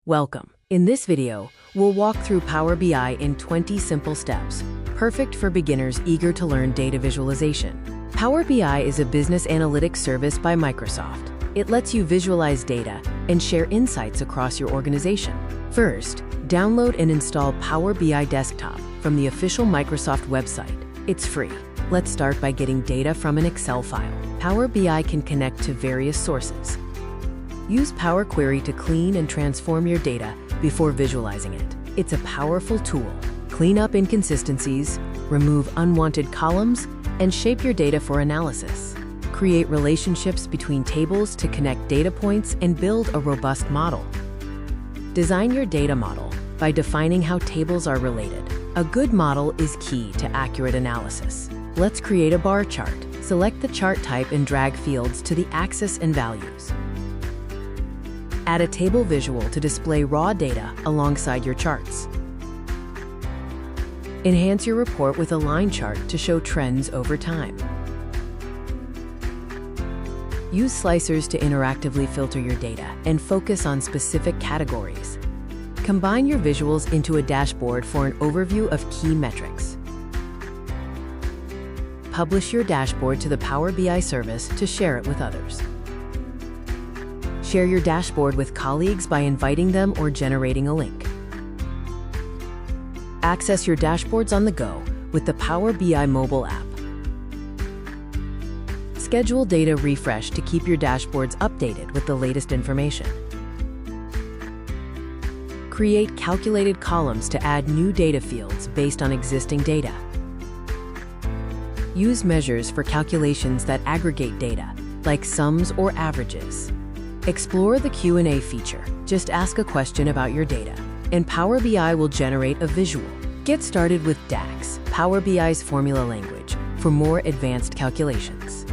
Welcome. In this video, we'll walk through Power BI in 20 simple steps, perfect for beginners eager to learn data visualization. Power BI is a business analytics service by Microsoft. It lets you visualize data and share insights across your organization. First, download and install Power BI Desktop from the official Microsoft website. It's free. Let's start by getting data from an Excel file. Power BI can connect to various sources. Use Power Query to clean and transform your data before visualizing it. It's a powerful tool. Clean up inconsistencies, remove unwanted columns, and shape your data for analysis. Create relationships between tables to connect data points and build a robust model. Design your data model by defining how tables are related. A good model is key to accurate analysis. Let's create a bar chart. Select the chart type and drag fields to the axis and values. Add a table visual to display raw data alongside your charts. Enhance your report with a line chart to show trends over time. Use slicers to interactively filter your data and focus on specific categories. Combine your visuals into a dashboard for an overview of key metrics. Publish your dashboard to the Power BI service to share it with others. Share your dashboard with colleagues by inviting them or generating a link. Access your dashboards on the go with the Power BI mobile app. Schedule data refresh to keep your dashboards updated with the latest information. Create calculated columns to add new data fields based on existing data. Use measures for calculations that aggregate data, like sums or averages. Explore the Q&A feature. Just ask a question about your data, and Power BI will generate a visual. Get started with DAX, Power BI's formula language, for more advanced calculations.